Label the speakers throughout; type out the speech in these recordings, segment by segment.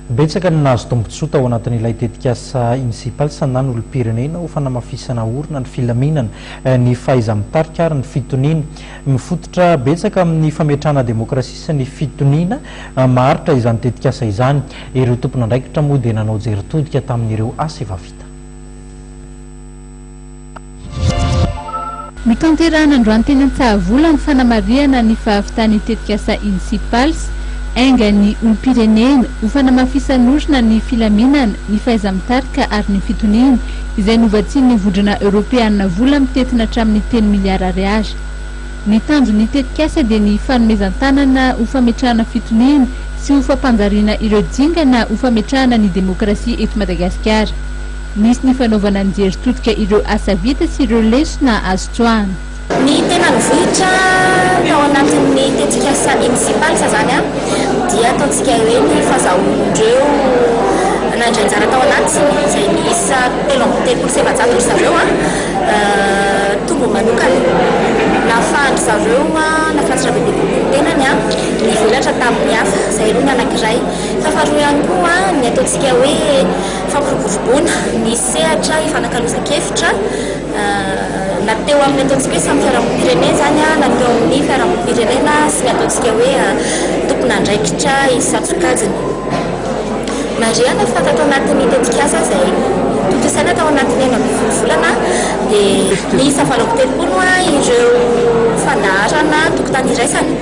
Speaker 1: Betsaka ny nahazo tombontsoa tao anatin'ilay tetikasa Incipals na Olom-pirenena ho Fanamafisana Orina ny Filaminana ny Fahaiza-mitarika ary ny Fitoniana. Mifototra betsaka amin'ny fametrahana demokrasia sy ny Fitoniana maharitra izany tetikasa izany. Ireo tompon'andraikitra moa dia nanao jery todika tamin'ireo asa efa vita.
Speaker 2: Mitanterana androany teny an-tsahavola ny fanamariana ny fahavitany tetikasa Incipals enga ny Olom-pirenena ho Fanamafisana Orina ny Filaminana ny Fahaiza-mitarika ary ny Fitoniana izay novatsiany ny vondrona Europeana vola mitetina hatramin'ny 10 miliara ariary. Ny tanjon'ny tetikasa dia ny fanomezan-tanana ho fametrahana Fitoniana sy ho fampanjariana ireo dingana ho fametrahana ny demokrasia eto Madagasikara. Nisy ny fanaovana ny jery todika ireo asa vita sy ireo lesona azo tsoahana.
Speaker 3: Ny tena vita tao anatin'ny tetikasa Incipals zany dia ataontsika hoe ny fahazahoan'ireo nandray-anjara tao anatiny izay miisa 3,700 zareo tombo manokana nafahandry zareo nafahantsy bebe tenany nivelatra tamin'ny hafa izay aloha ny anankiray. Faharoa ihany koa ny ataontsika hoe fampiroboroboana ny sehatra ifanakalozan-kevitra nateo amin'ny ataontsika hoe samy fiarahamonina-pirenena zany nateo amin'ny fiarahamonina-pirenena sy ny ataontsika hoe tompon'andraikitra isatsokajiny. Mariana fata tao anatin'ny tetikasa izay totosaina tao anatin'ny enina ambin'ny folo volana dia miisa 7 ireo fandaharana tokotany iraisana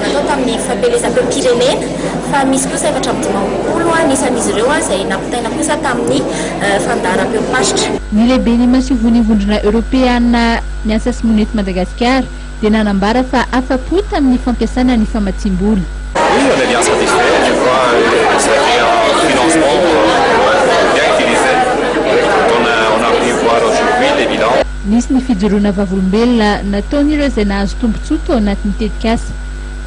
Speaker 3: natao tamin'ny fampelezam-pirenena fa misy kosa 450 nisan'izy ireo izay nampitaina kosa tamin'ny fandaharam-peom-pasitra.
Speaker 2: Ny lehiben'ny masivony vondrona Europeana miasa sy moneto Madagasikara dia nanambara fa afa-po tamin'ny fampiasana ny famatsim-bola.
Speaker 4: Oui, on est bien satisfait. Tu vois, c'est un financement bien utilisé. On a pu voir aujourd'hui les bilans.
Speaker 2: Nisy ny fijoroana vavolombelona nataon'ireo izay nahazo tombontsoa tao anatin'ny tetikasa.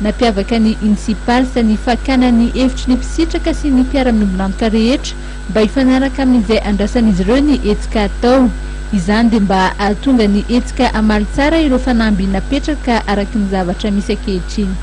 Speaker 2: Nampiavaka ny Incipals ny fakana ny hevitry ny mpisitraka sy ny mpiara-miombonantoka rehetra mba hifanaraka amin'izay andrasan'izy ireo ny hetsika atao. Izany dia mba ahatonga ny hetsika amaly tsara ireo fanamby napetraka araka ny zavatra misy ankehitriny.